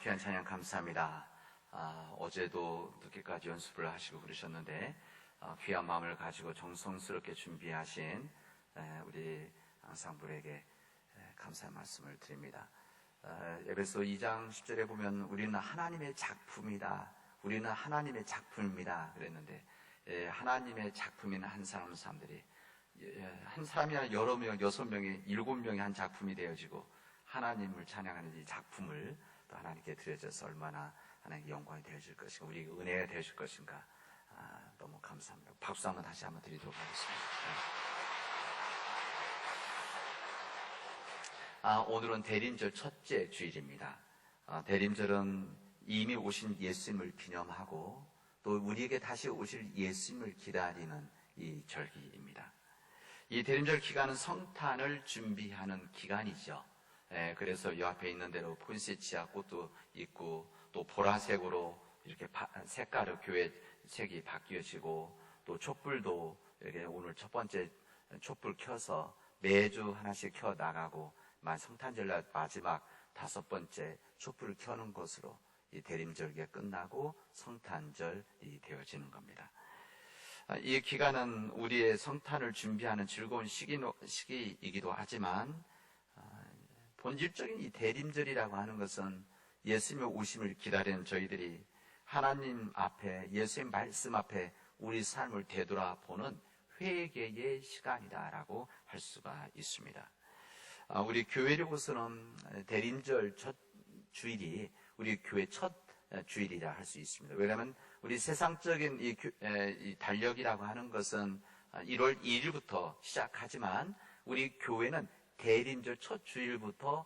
귀한 찬양 감사합니다. 어제도 늦게까지 연습을 하시고 그러셨는데 귀한 마음을 가지고 정성스럽게 준비하신 우리 앙상블에게 감사의 말씀을 드립니다. 에베소 2장 10절에 보면 우리는 하나님의 작품이다. 우리는 하나님의 작품입니다. 그랬는데 하나님의 작품인 한 사람들이 한 사람이 아니라 여러 명, 6명이, 7명이 한 작품이 되어지고 하나님을 찬양하는 이 작품을 또 하나님께 드려져서 얼마나 하나님께 영광이 되어질 것인가, 우리에게 은혜가 되어질 것인가, 너무 감사합니다. 박수 한번 다시 한번 드리도록 하겠습니다. 오늘은 대림절 첫째 주일입니다. 대림절은 이미 오신 예수님을 기념하고 또 우리에게 다시 오실 예수님을 기다리는 이 절기입니다. 이 대림절 기간은 성탄을 준비하는 기간이죠. 그래서 이 앞에 있는 대로 폰세치아 꽃도 있고 또 보라색으로 이렇게 색깔의 교회 색이 바뀌어지고 또 촛불도 이렇게 오늘 첫 번째 촛불 켜서 매주 하나씩 켜 나가고 성탄절날 마지막 5번째 촛불을 켜는 것으로 이 대림절기가 끝나고 성탄절이 되어지는 겁니다. 이 기간은 우리의 성탄을 준비하는 즐거운 시기이기도 하지만 본질적인 이 대림절이라고 하는 것은 예수님의 오심을 기다리는 저희들이 하나님 앞에, 예수의 말씀 앞에 우리 삶을 되돌아보는 회개의 시간이다라고 할 수가 있습니다. 우리 교회로서는 대림절 첫 주일이 우리 교회 첫 주일이라 할 수 있습니다. 왜냐하면 우리 세상적인 이 달력이라고 하는 것은 1월 2일부터 시작하지만 우리 교회는 대림절 첫 주일부터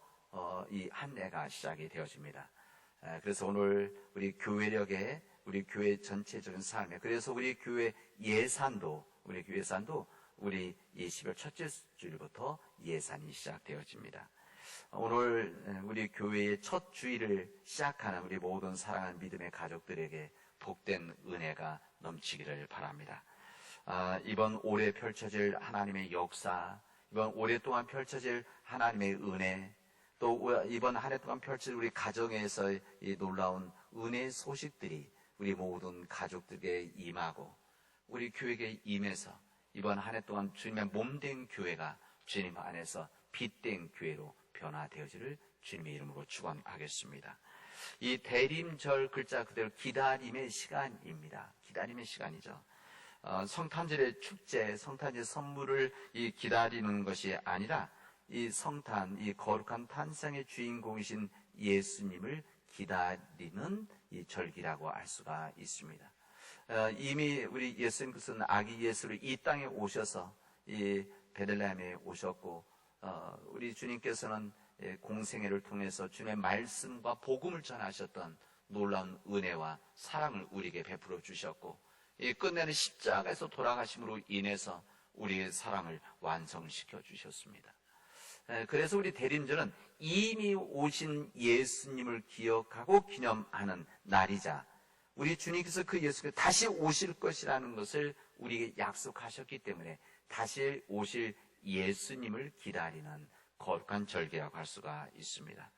이 한 해가 시작이 되어집니다. 그래서 오늘 우리 교회력에, 우리 교회 전체적인 삶에, 그래서 우리 교회 예산도 우리 12월 첫째 주일부터 예산이 시작되어집니다. 오늘 우리 교회의 첫 주일을 시작하는 우리 모든 사랑하는 믿음의 가족들에게 복된 은혜가 넘치기를 바랍니다. 이번 올해 펼쳐질 하나님의 역사, 이번 오랫동안 펼쳐질 하나님의 은혜, 또 이번 한 해 동안 펼쳐질 우리 가정에서의 이 놀라운 은혜의 소식들이 우리 모든 가족들에게 임하고 우리 교회에게 임해서 이번 한 해 동안 주님의 몸된 교회가 주님 안에서 빛된 교회로 변화되어지를 주님의 이름으로 축원하겠습니다. 이 대림절 글자 그대로 기다림의 시간입니다. 기다림의 시간이죠. 성탄절의 축제, 성탄절 선물을 기다리는 것이 아니라 이 성탄, 이 거룩한 탄생의 주인공이신 예수님을 기다리는 이 절기라고 알 수가 있습니다. 이미 우리 예수님께서는 아기 예수를 이 땅에 오셔서 이 베들레헴에 오셨고, 우리 주님께서는 공생애를 통해서 주님의 말씀과 복음을 전하셨던 놀라운 은혜와 사랑을 우리에게 베풀어 주셨고, 끝내는 십자가에서 돌아가심으로 인해서 우리의 사랑을 완성시켜 주셨습니다. 그래서 우리 대림절은 이미 오신 예수님을 기억하고 기념하는 날이자 우리 주님께서 그 예수께서 다시 오실 것이라는 것을 우리에게 약속하셨기 때문에 다시 오실 예수님을 기다리는 거룩한 절기라고 할 수가 있습니다.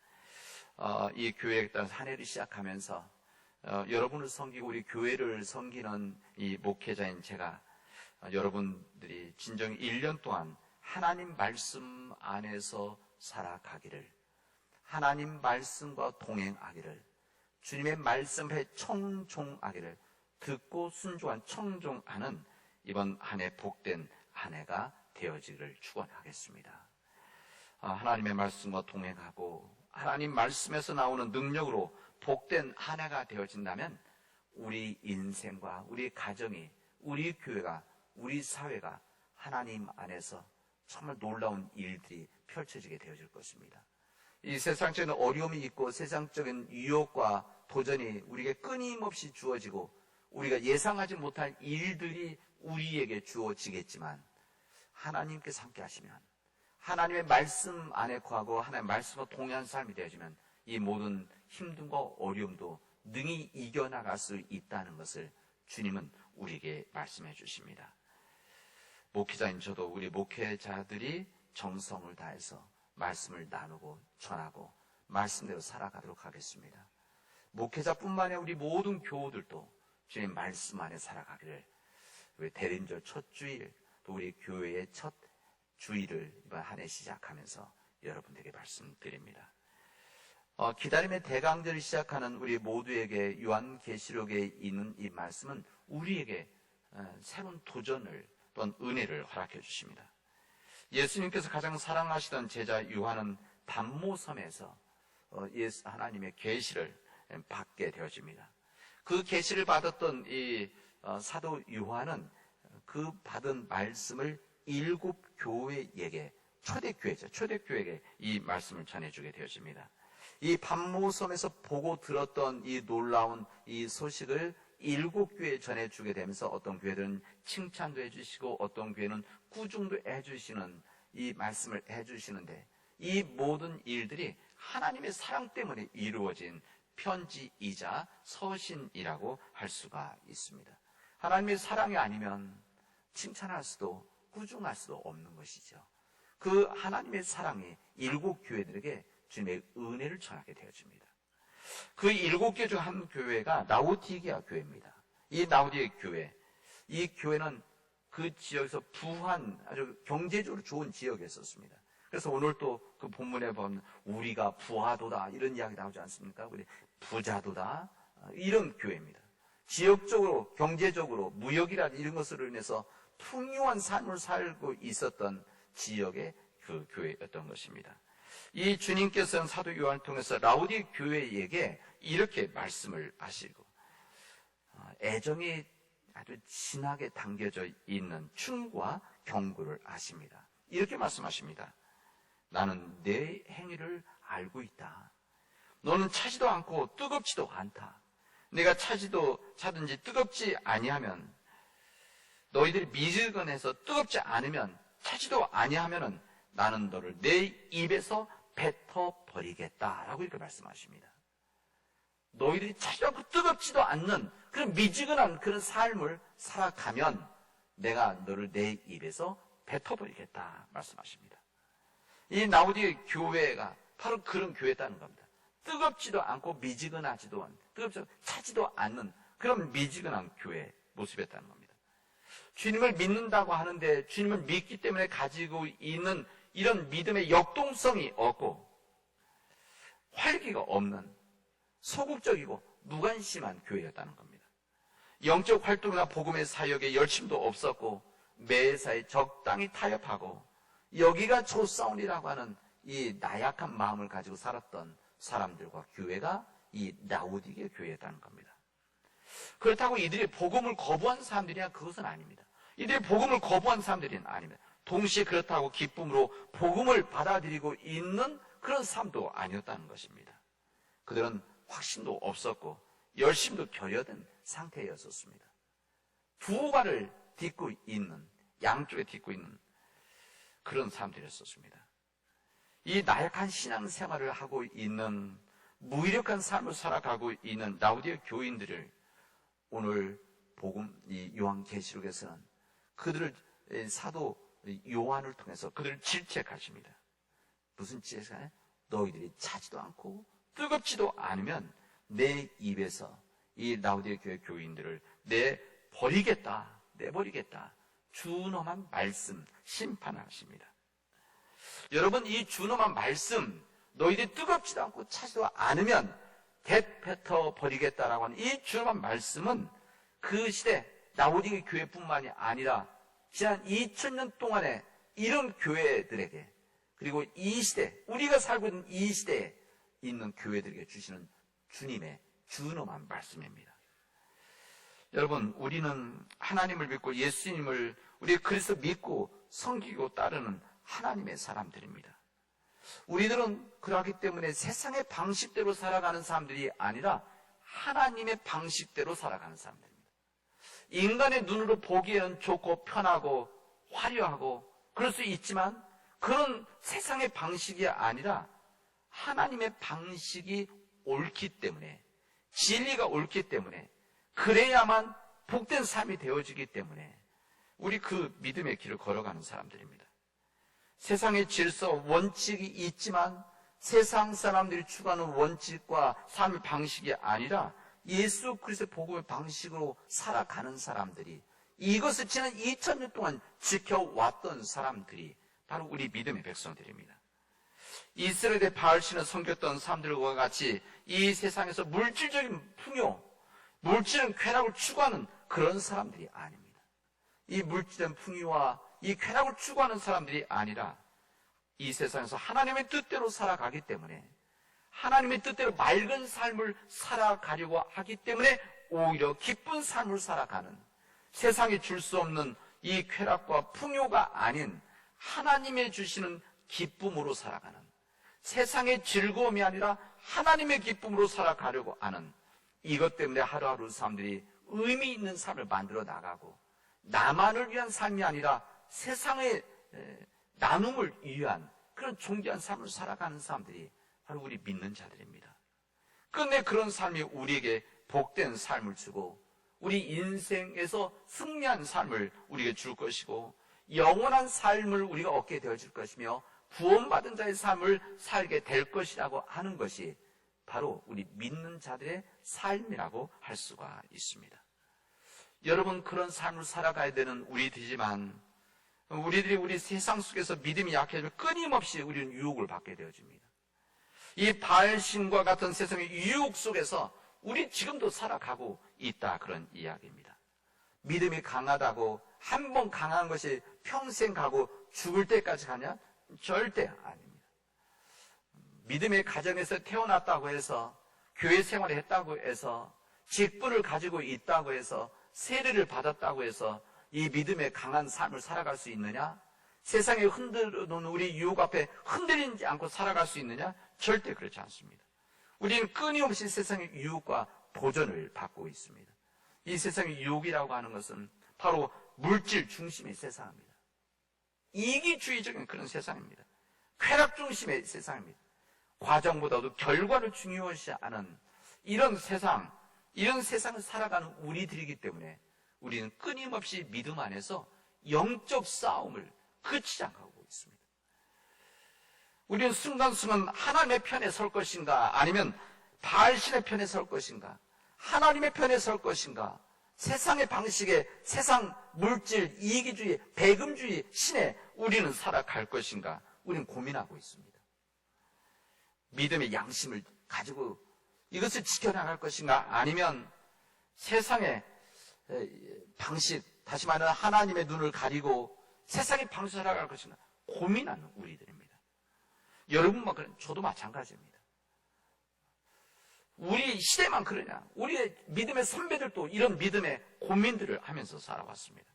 이 교회에 따라서 한 해를 시작하면서 여러분을 섬기고 우리 교회를 섬기는 이 목회자인 제가 여러분들이 진정 1년 동안 하나님 말씀 안에서 살아가기를, 하나님 말씀과 동행하기를, 주님의 말씀에 청종하기를, 듣고 순종한 청종하는 이번 한 해 복된 한 해가 되어지기를 축원하겠습니다. 하나님의 말씀과 동행하고 하나님 말씀에서 나오는 능력으로 복된 한 해가 되어진다면 우리 인생과 우리 가정이, 우리 교회가, 우리 사회가 하나님 안에서 정말 놀라운 일들이 펼쳐지게 되어질 것입니다. 이 세상적인 어려움이 있고 세상적인 유혹과 도전이 우리에게 끊임없이 주어지고 우리가 예상하지 못할 일들이 우리에게 주어지겠지만 하나님께서 함께 하시면, 하나님의 말씀 안에 거하고 하나님의 말씀과 동행하는 삶이 되어지면 이 모든 힘듦과 어려움도 능히 이겨나갈 수 있다는 것을 주님은 우리에게 말씀해 주십니다. 목회자인 저도 우리 목회자들이 정성을 다해서 말씀을 나누고 전하고 말씀대로 살아가도록 하겠습니다. 목회자뿐만 아니라 우리 모든 교우들도 주님 말씀 안에 살아가기를, 우리 대림절 첫 주일, 또 우리 교회의 첫 주일을 이번 한 해 시작하면서 여러분들에게 말씀드립니다. 기다림의 대강절을 시작하는 우리 모두에게 요한계시록에 있는 이 말씀은 우리에게 새로운 도전을 또는 은혜를 허락해 주십니다. 예수님께서 가장 사랑하시던 제자 요한은 반모섬에서 하나님의 계시를 받게 되어집니다. 그 계시를 받았던 이 사도 요한은 그 받은 말씀을 7 교회에게, 초대교회죠, 초대교회에게 이 말씀을 전해주게 되어집니다. 이 반모섬에서 보고 들었던 이 놀라운 이 소식을 7 교회에 전해주게 되면서 어떤 교회들은 칭찬도 해주시고 어떤 교회는 꾸중도 해주시는 이 말씀을 해주시는데, 이 모든 일들이 하나님의 사랑 때문에 이루어진 편지이자 서신이라고 할 수가 있습니다. 하나님의 사랑이 아니면 칭찬할 수도 꾸중할 수도 없는 것이죠. 그 하나님의 사랑이 7 교회들에게 주님의 은혜를 전하게 되어집니다. 그 7 교회 중 한 교회가 라오디게아 교회입니다. 이 라오디게아 교회, 이 교회는 그 지역에서 부한, 아주 경제적으로 좋은 지역에 있었습니다. 그래서 오늘 또 그 본문에 보면 우리가 부하도다 이런 이야기 나오지 않습니까? 우리 부자도다, 이런 교회입니다. 지역적으로, 경제적으로, 무역이라 이런 것으로 인해서 풍요한 삶을 살고 있었던 지역의 그 교회였던 것입니다. 이 주님께서는 사도 요한을 통해서 라오디게아 교회에게 이렇게 말씀을 하시고, 애정이 아주 진하게 담겨져 있는 충고와 경고를 하십니다. 이렇게 말씀하십니다. 나는 내 행위를 알고 있다. 너는 차지도 않고 뜨겁지도 않다. 내가 차든지 뜨겁지 아니하면, 너희들이 미지근해서 뜨겁지 않으면, 차지도 아니하면은 나는 너를 내 입에서 뱉어버리겠다라고 이렇게 말씀하십니다. 너희들이 차지도 않고 뜨겁지도 않는 그런 미지근한 그런 삶을 살아가면 내가 너를 내 입에서 뱉어버리겠다 말씀하십니다. 이 라오디게아 교회가 바로 그런 교회였다는 겁니다. 뜨겁지도 않고 미지근하지도 않고 뜨겁지도 차지도 않는 그런 미지근한 교회 모습이었다는 겁니다. 주님을 믿는다고 하는데 주님을 믿기 때문에 가지고 있는 이런 믿음의 역동성이 없고 활기가 없는 소극적이고 무관심한 교회였다는 겁니다. 영적 활동이나 복음의 사역에 열심도 없었고 매사에 적당히 타협하고 여기가 조사원이라고 하는 이 나약한 마음을 가지고 살았던 사람들과 교회가 이 라오디게아 교회였다는 겁니다. 그렇다고 이들이 복음을 거부한 사람들이냐? 그것은 아닙니다. 이들이 복음을 거부한 사람들은 아닙니다. 동시에 그렇다고 기쁨으로 복음을 받아들이고 있는 그런 삶도 아니었다는 것입니다. 그들은 확신도 없었고 열심도 결여된 상태였었습니다. 두 발을 딛고 있는, 양쪽에 딛고 있는 그런 사람들이었습니다. 이 나약한 신앙생활을 하고 있는, 무기력한 삶을 살아가고 있는 라오디게아 교인들을 오늘 복음, 이 요한계시록에서는 그들을 사도 요한을 통해서 그들을 질책하십니다. 무슨 질책이요? 너희들이 차지도 않고 뜨겁지도 않으면 내 입에서 이 라오디게아 교회 교인들을 내버리겠다. 준엄한 말씀, 심판하십니다. 여러분, 이 준엄한 말씀, 너희들이 뜨겁지도 않고 차지도 않으면 뱉어 버리겠다라고 하는 이 준엄한 말씀은 그 시대 라오디게아 교회뿐만이 아니라 지난 2000년 동안에 이런 교회들에게, 그리고 이 시대, 우리가 살고 있는 이 시대에 있는 교회들에게 주시는 주님의 준엄한 말씀입니다. 여러분, 우리는 하나님을 믿고 예수님을 우리 그리스도 믿고 섬기고 따르는 하나님의 사람들입니다. 우리들은 그러하기 때문에 세상의 방식대로 살아가는 사람들이 아니라 하나님의 방식대로 살아가는 사람들입니다. 인간의 눈으로 보기에는 좋고 편하고 화려하고 그럴 수 있지만 그런 세상의 방식이 아니라 하나님의 방식이 옳기 때문에, 진리가 옳기 때문에, 그래야만 복된 삶이 되어지기 때문에 우리 그 믿음의 길을 걸어가는 사람들입니다. 세상의 질서, 원칙이 있지만 세상 사람들이 추구하는 원칙과 삶의 방식이 아니라 예수 그리스도의 복음의 방식으로 살아가는 사람들이, 이것을 지난 2000년 동안 지켜왔던 사람들이 바로 우리 믿음의 백성들입니다. 이스라엘의 바알신을 섬겼던 사람들과 같이 이 세상에서 물질적인 풍요, 물질적인 쾌락을 추구하는 그런 사람들이 아닙니다. 이 물질적인 풍요와 이 쾌락을 추구하는 사람들이 아니라 이 세상에서 하나님의 뜻대로 살아가기 때문에, 하나님의 뜻대로 맑은 삶을 살아가려고 하기 때문에 오히려 기쁜 삶을 살아가는, 세상이 줄 수 없는 이 쾌락과 풍요가 아닌 하나님의 주시는 기쁨으로 살아가는, 세상의 즐거움이 아니라 하나님의 기쁨으로 살아가려고 하는, 이것 때문에 하루하루 사람들이 의미 있는 삶을 만들어 나가고, 나만을 위한 삶이 아니라 세상의 나눔을 위한 그런 존귀한 삶을 살아가는 사람들이 바로 우리 믿는 자들입니다. 끝내 그런 삶이 우리에게 복된 삶을 주고, 우리 인생에서 승리한 삶을 우리에게 줄 것이고, 영원한 삶을 우리가 얻게 되어줄 것이며, 구원받은 자의 삶을 살게 될 것이라고 하는 것이 바로 우리 믿는 자들의 삶이라고 할 수가 있습니다. 여러분, 그런 삶을 살아가야 되는 우리들이지만, 우리들이 우리 세상 속에서 믿음이 약해지면 끊임없이 우리는 유혹을 받게 되어집니다. 이 바알신과 같은 세상의 유혹 속에서 우리 지금도 살아가고 있다, 그런 이야기입니다. 믿음이 강하다고 한 번 강한 것이 평생 가고 죽을 때까지 가냐? 절대 아닙니다. 믿음의 가정에서 태어났다고 해서, 교회 생활을 했다고 해서, 직분을 가지고 있다고 해서, 세례를 받았다고 해서 이 믿음의 강한 삶을 살아갈 수 있느냐? 세상에 흔들어놓는 우리 유혹 앞에 흔들리지 않고 살아갈 수 있느냐? 절대 그렇지 않습니다. 우리는 끊임없이 세상의 유혹과 도전을 받고 있습니다. 이 세상의 유혹이라고 하는 것은 바로 물질 중심의 세상입니다. 이기주의적인 그런 세상입니다. 쾌락 중심의 세상입니다. 과정보다도 결과를 중요시하는 이런 세상, 이런 세상을 살아가는 우리들이기 때문에 우리는 끊임없이 믿음 안에서 영적 싸움을 그치지 않고 있습니다. 우리는 순간순간 하나님의 편에 설 것인가, 아니면 바알신의 편에 설 것인가, 하나님의 편에 설 것인가, 세상의 방식에, 세상 물질, 이기주의, 배금주의 신에 우리는 살아갈 것인가, 우리는 고민하고 있습니다. 믿음의 양심을 가지고 이것을 지켜나갈 것인가, 아니면 세상의 방식, 다시 말하면 하나님의 눈을 가리고 세상의 방식을 살아갈 것인가 고민하는 우리들입니다. 여러분만 그래, 저도 마찬가지입니다. 우리 시대만 그러냐? 우리의 믿음의 선배들도 이런 믿음의 고민들을 하면서 살아왔습니다.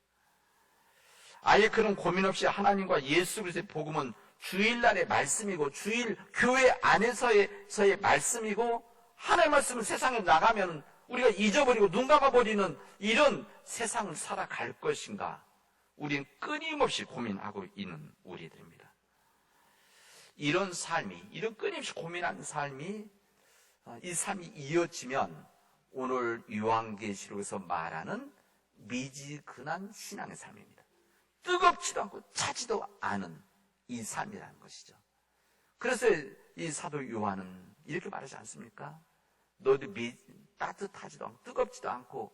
아예 그런 고민 없이 하나님과 예수 그리스도의 복음은 주일날의 말씀이고, 주일 교회 안에서의 말씀이고, 하나님의 말씀을 세상에 나가면 우리가 잊어버리고 눈 감아버리는 이런 세상을 살아갈 것인가, 우리는 끊임없이 고민하고 있는 우리들입니다. 이런 삶이, 이런 끊임없이 고민하는 삶이, 이 삶이 이어지면 오늘 요한계시록에서 말하는 미지근한 신앙의 삶입니다. 뜨겁지도 않고 차지도 않은 이 삶이라는 것이죠. 그래서 이 사도 요한은 이렇게 말하지 않습니까? 너도 따뜻하지도 않고 뜨겁지도 않고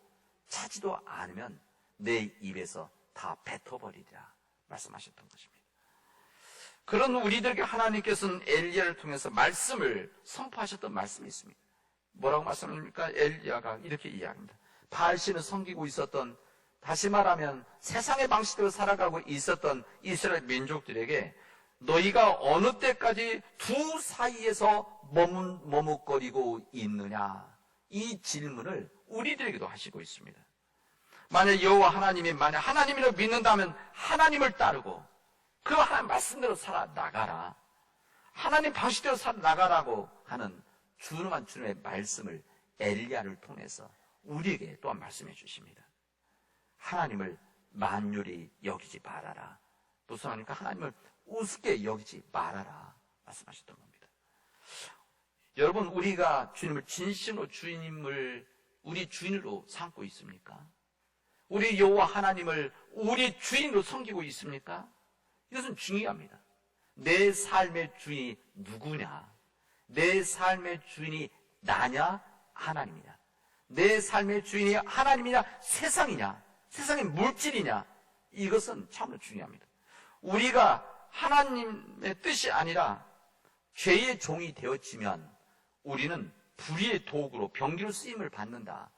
차지도 않으면 내 입에서 다 뱉어버리리라 말씀하셨던 것입니다. 그런 우리들에게 하나님께서는 엘리야를 통해서 말씀을 선포하셨던 말씀이 있습니다. 뭐라고 말씀합니까? 엘리야가 이렇게 이야기합니다. 바알신을 섬기고 있었던, 다시 말하면 세상의 방식대로 살아가고 있었던 이스라엘 민족들에게 너희가 어느 때까지 두 사이에서 머뭇거리고 있느냐, 이 질문을 우리들에게도 하시고 있습니다. 만약 여호와 하나님이 만약 하나님을 믿는다면 하나님을 따르고 그 하나님 말씀대로 살아나가라, 하나님 방식대로 살아나가라고 하는 주님의 말씀을 엘리야를 통해서 우리에게 또한 말씀해 주십니다. 하나님을 만유리 여기지 말아라. 무슨 말입니까? 하나님을 우습게 여기지 말아라 말씀하셨던 겁니다. 여러분, 우리가 주님을 진심으로 주님을 우리 주인으로 삼고 있습니까? 우리 여호와 하나님을 우리 주인으로 섬기고 있습니까? 이것은 중요합니다. 내 삶의 주인이 누구냐? 내 삶의 주인이 나냐 하나님이냐, 내 삶의 주인이 하나님이냐 세상이냐, 세상의 물질이냐, 이것은 참으로 중요합니다. 우리가 하나님의 뜻이 아니라 죄의 종이 되어지면 우리는 불의의 도구로 병기로 쓰임을 받는다,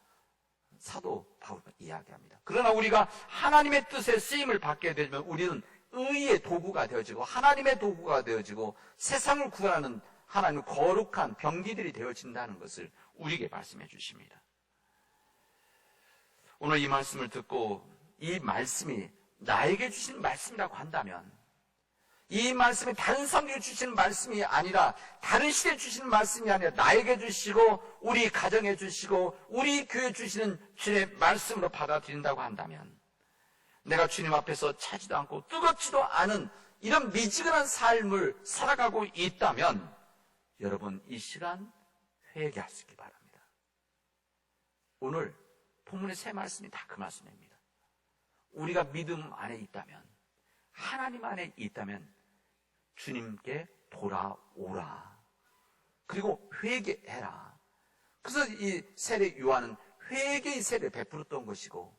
사도 바울은 이야기합니다. 그러나 우리가 하나님의 뜻에 쓰임을 받게 되면 우리는 의의 도구가 되어지고 하나님의 도구가 되어지고 세상을 구원하는 하나님의 거룩한 병기들이 되어진다는 것을 우리에게 말씀해 주십니다. 오늘 이 말씀을 듣고 이 말씀이 나에게 주신 말씀이라고 한다면, 이 말씀이 다른 사람에게 주시는 말씀이 아니라, 다른 시대에 주시는 말씀이 아니라 나에게 주시고 우리 가정에 주시고 우리 교회에 주시는 주님의 말씀으로 받아들인다고 한다면, 내가 주님 앞에서 차지도 않고 뜨겁지도 않은 이런 미지근한 삶을 살아가고 있다면 여러분 이 시간 회개할 수 있기 바랍니다. 오늘 본문의 세 말씀이 다 그 말씀입니다. 우리가 믿음 안에 있다면, 하나님 안에 있다면 주님께 돌아오라. 그리고 회개해라. 그래서 이 세례 요한은 회개의 세례를 베풀었던 것이고,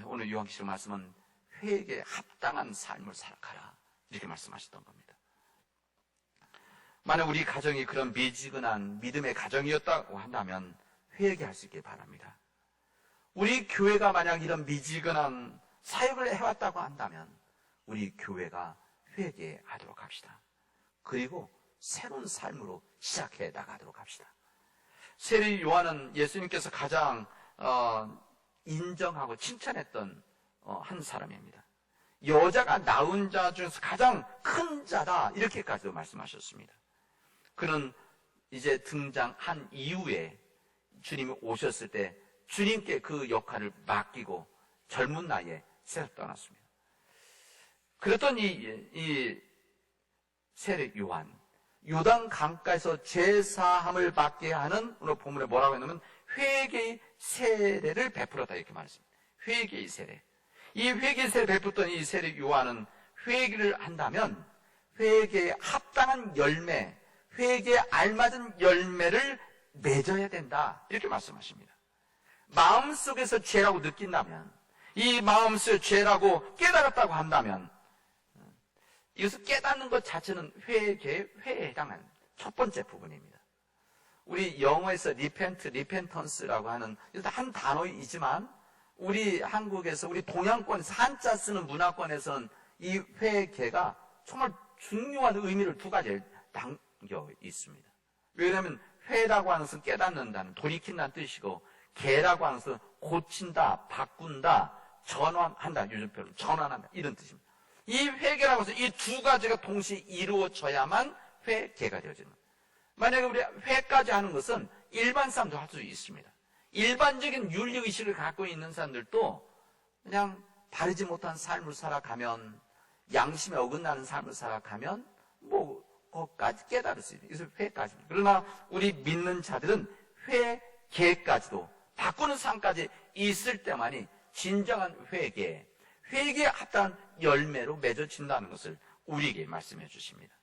오늘 요한계시록 말씀은 회개에 합당한 삶을 살아가라, 이렇게 말씀하셨던 겁니다. 만약 우리 가정이 그런 미지근한 믿음의 가정이었다고 한다면 회개할 수 있길 바랍니다. 우리 교회가 만약 이런 미지근한 사역을 해왔다고 한다면 우리 교회가 회개하도록 합시다. 그리고 새로운 삶으로 시작해 나가도록 합시다. 세례 요한은 예수님께서 가장 인정하고 칭찬했던 한 사람입니다. 여자가 낳은 자 중에서 가장 큰 자다, 이렇게까지도 말씀하셨습니다. 그는 이제 등장한 이후에 주님이 오셨을 때 주님께 그 역할을 맡기고 젊은 나이에 세상 떠났습니다. 그랬던 이 세례 요한, 요단 강가에서 제사함을 받게 하는, 오늘 본문에 뭐라고 했냐면 회개의 세례를 베풀었다, 이렇게 말했습니다. 회개의 세례. 이 회개의 세례를 베풀었던 이 세례 요한은 회개를 한다면 회개에 합당한 열매, 회개에 알맞은 열매를 맺어야 된다, 이렇게 말씀하십니다. 마음속에서 죄라고 느낀다면, 이 마음속에 죄라고 깨달았다고 한다면, 이것을 깨닫는 것 자체는 회개에 해당하는 첫 번째 부분입니다. 우리 영어에서 리펜턴스라고 하는 한 단어이지만 우리 한국에서, 우리 동양권에서 한자 쓰는 문화권에서는 이 회개가 정말 중요한 의미를 두 가지를 담겨 있습니다. 왜냐하면 회라고 하는 것은 깨닫는다는, 돌이킨다는 뜻이고, 개라고 하는 것은 고친다, 바꾼다, 전환한다, 요즘표로 전환한다, 이런 뜻입니다. 이 회개라고 해서 이 두 가지가 동시에 이루어져야만 회개가 되어지는 거예요. 만약에 우리 회까지 하는 것은 일반 사람도 할 수 있습니다. 일반적인 윤리의식을 갖고 있는 사람들도 그냥 바르지 못한 삶을 살아가면, 양심에 어긋나는 삶을 살아가면 그것까지 깨달을 수 있는, 그래서 회까지입니다. 그러나 우리 믿는 자들은 회개까지도, 바꾸는 삶까지 있을 때만이 진정한 회개에 합당한 열매로 맺어진다는 것을 우리에게 말씀해 주십니다.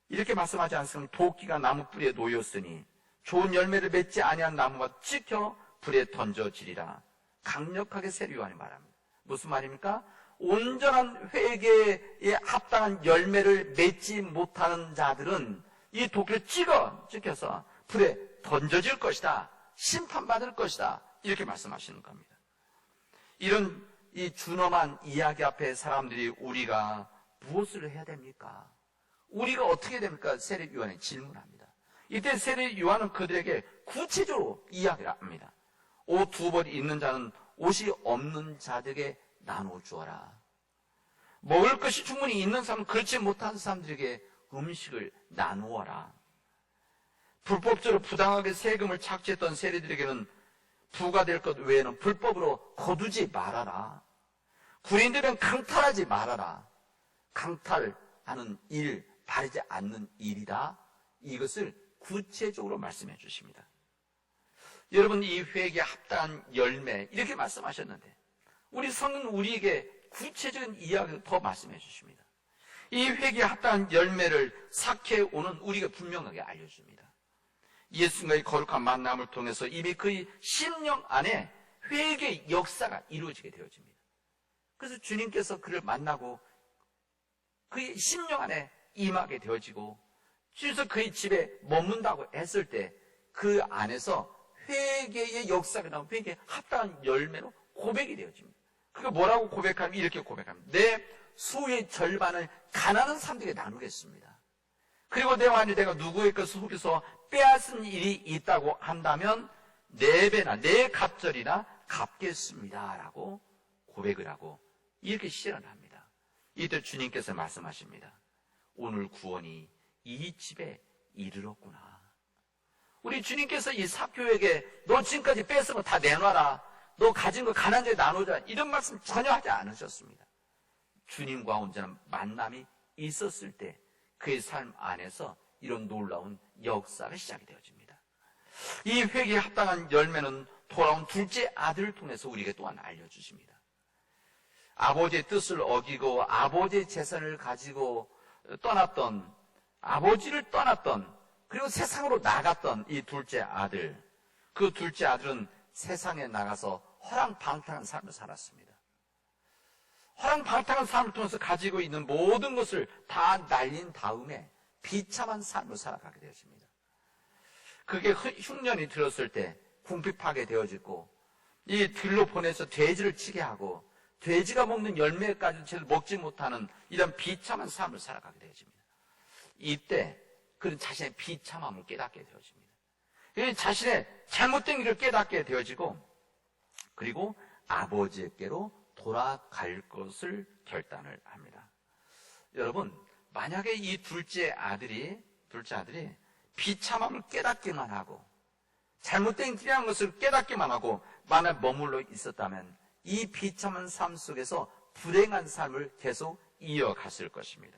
이렇게 말씀하지 않습니까? 도끼가 나무 뿌리에 놓였으니 좋은 열매를 맺지 아니한 나무가 찍혀 불에 던져지리라. 강력하게 세례 요한이 말합니다. 무슨 말입니까? 온전한 회개에 합당한 열매를 맺지 못하는 자들은 이 도끼를 찍혀서 불에 던져질 것이다, 심판받을 것이다, 이렇게 말씀하시는 겁니다. 이런 이 준엄한 이야기 앞에 사람들이 우리가 무엇을 해야 됩니까? 우리가 어떻게 됩니까? 세례 요한이 질문합니다. 이때 세례 요한은 그들에게 구체적으로 이야기를 합니다. 옷 2벌 있는 자는 옷이 없는 자들에게 나눠 주어라. 먹을 것이 충분히 있는 사람은 그렇지 못한 사람들에게 음식을 나누어라. 불법적으로 부당하게 세금을 착취했던 세리들에게는 부과될 것 외에는 불법으로 거두지 말아라. 군인들은 강탈하지 말아라. 강탈하는 일, 바르지 않는 일이다. 이것을 구체적으로 말씀해 주십니다. 여러분, 이 회개에 합당한 열매, 이렇게 말씀하셨는데 우리 성은 우리에게 구체적인 이야기를 더 말씀해 주십니다. 이 회개에 합당한 열매를 삭해오는 우리가 분명하게 알려줍니다. 예수님과의 거룩한 만남을 통해서 이미 그의 심령 안에 회개의 역사가 이루어지게 되어집니다. 그래서 주님께서 그를 만나고 그의 심령 안에 임하게 되어지고, 주님께서 그의 집에 머문다고 했을 때 그 안에서 회개의 역사가 나오면 회개에 합당한 열매로 고백이 되어집니다. 그게 뭐라고 고백하면 이렇게 고백합니다. 내 소유의 절반을 가난한 사람들에게 나누겠습니다. 그리고 내가 누구의 것을 속여서 빼앗은 일이 있다고 한다면 4배나 4갑절이나 갚겠습니다 라고 고백을 하고 이렇게 실현을 합니다. 이때 주님께서 말씀하십니다. 오늘 구원이 이 집에 이르렀구나. 우리 주님께서 이 삭개오에게 너 지금까지 뺏은 거 다 내놔라, 너 가진 거 가난한 자에 나누자, 이런 말씀 전혀 하지 않으셨습니다. 주님과 온전한 만남이 있었을 때 그의 삶 안에서 이런 놀라운 역사가 시작이 되어집니다. 이 회개에 합당한 열매는 돌아온 둘째 아들을 통해서 우리에게 또한 알려주십니다. 아버지의 뜻을 어기고 아버지의 재산을 가지고 아버지를 떠났던, 그리고 세상으로 나갔던 이 둘째 아들, 그 둘째 아들은 세상에 나가서 허랑방탕한 삶을 살았습니다. 허랑방탕한 삶을 통해서 가지고 있는 모든 것을 다 날린 다음에 비참한 삶을 살아가게 되었습니다. 그게 흉년이 들었을 때 궁핍하게 되어지고, 이 들로 보내서 돼지를 치게 하고 돼지가 먹는 열매까지 제대로 먹지 못하는 이런 비참한 삶을 살아가게 되어집니다. 이때 그는 자신의 비참함을 깨닫게 되어집니다. 자신의 잘못된 길을 깨닫게 되어지고, 그리고 아버지께로 돌아갈 것을 결단을 합니다. 여러분, 만약에 이 둘째 아들이 비참함을 깨닫기만 하고 잘못된 길이라는 것을 깨닫기만 하고 만약 머물러 있었다면 이 비참한 삶 속에서 불행한 삶을 계속 이어갔을 것입니다.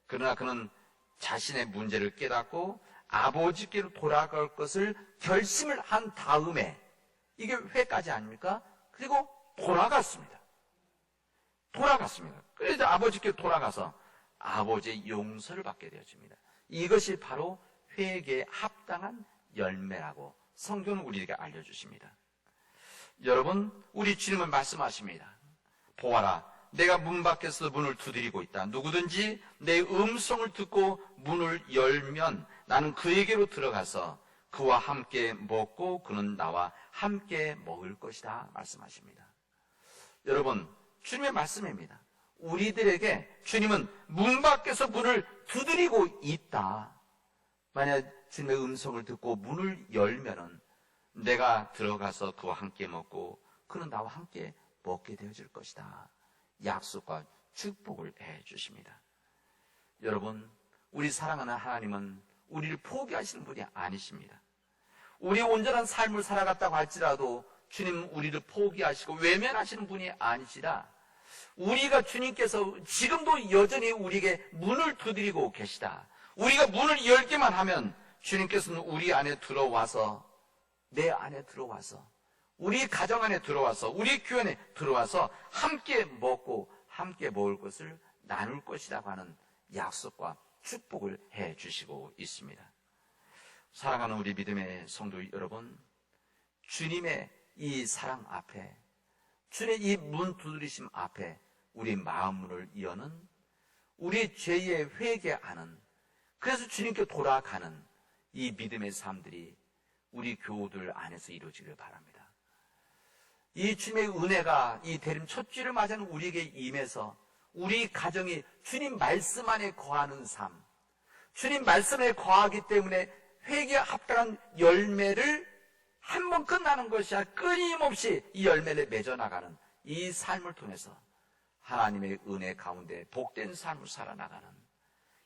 그러나 그는 자신의 문제를 깨닫고 아버지께로 돌아갈 것을 결심을 한 다음에, 이게 회까지 아닙니까? 그리고 돌아갔습니다. 그래서 아버지께로 돌아가서 아버지의 용서를 받게 되어집니다. 이것이 바로 회개에 합당한 열매라고 성경은 우리에게 알려주십니다. 여러분, 우리 주님은 말씀하십니다. 보아라, 내가 문 밖에서 문을 두드리고 있다. 누구든지 내 음성을 듣고 문을 열면 나는 그에게로 들어가서 그와 함께 먹고 그는 나와 함께 먹을 것이다 말씀하십니다. 여러분, 주님의 말씀입니다. 우리들에게 주님은 문 밖에서 문을 두드리고 있다. 만약 주님의 음성을 듣고 문을 열면은 내가 들어가서 그와 함께 먹고 그는 나와 함께 먹게 되어질 것이다. 약속과 축복을 해 주십니다. 여러분, 우리 사랑하는 하나님은 우리를 포기하시는 분이 아니십니다. 우리 온전한 삶을 살아갔다고 할지라도 주님은 우리를 포기하시고 외면하시는 분이 아니시라, 우리가 주님께서 지금도 여전히 우리에게 문을 두드리고 계시다. 우리가 문을 열기만 하면 주님께서는 우리 안에 들어와서, 내 안에 들어와서, 우리 가정 안에 들어와서, 우리 교회 안에 들어와서 함께 먹고 함께 먹을 것을 나눌 것이라고 하는 약속과 축복을 해 주시고 있습니다. 사랑하는 우리 믿음의 성도 여러분, 주님의 이 사랑 앞에, 주님의 이 문 두드리심 앞에 우리 마음문을 여는, 우리 죄에 회개하는, 그래서 주님께 돌아가는 이 믿음의 삶들이 우리 교우들 안에서 이루어지길 바랍니다. 이 주님의 은혜가 이 대림 첫 주를 맞이하는 우리에게 임해서 우리 가정이 주님 말씀 안에 거하는 삶, 주님 말씀에 거하기 때문에 회개에 합당한 열매를 한 번 끝나는 것이 아니라 끊임없이 이 열매를 맺어나가는 이 삶을 통해서 하나님의 은혜 가운데 복된 삶을 살아나가는,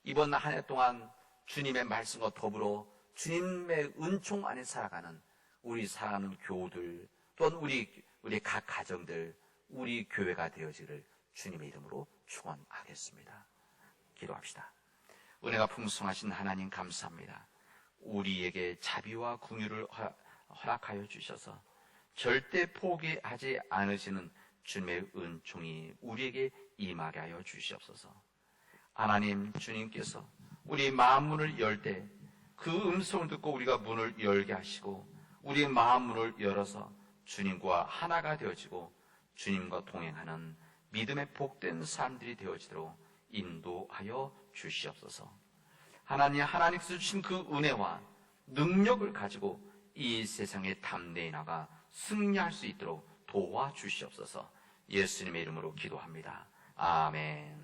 이번 한 해 동안 주님의 말씀과 더불어 주님의 은총 안에 살아가는 우리 사랑하는 교우들, 또한 우리 각 가정들, 우리 교회가 되어지기를 주님의 이름으로 축원하겠습니다. 기도합시다. 은혜가 풍성하신 하나님 감사합니다. 우리에게 자비와 긍휼을 허락하여 주셔서 절대 포기하지 않으시는 주님의 은총이 우리에게 임하게 하여 주시옵소서. 하나님 주님께서 우리 마음문을 열 때 그 음성을 듣고 우리가 문을 열게 하시고 우리의 마음문을 열어서 주님과 하나가 되어지고 주님과 동행하는 믿음의 복된 사람들이 되어지도록 인도하여 주시옵소서. 하나님께서 주신 그 은혜와 능력을 가지고 이 세상에 담대히 나가 승리할 수 있도록 도와주시옵소서. 예수님의 이름으로 기도합니다. 아멘.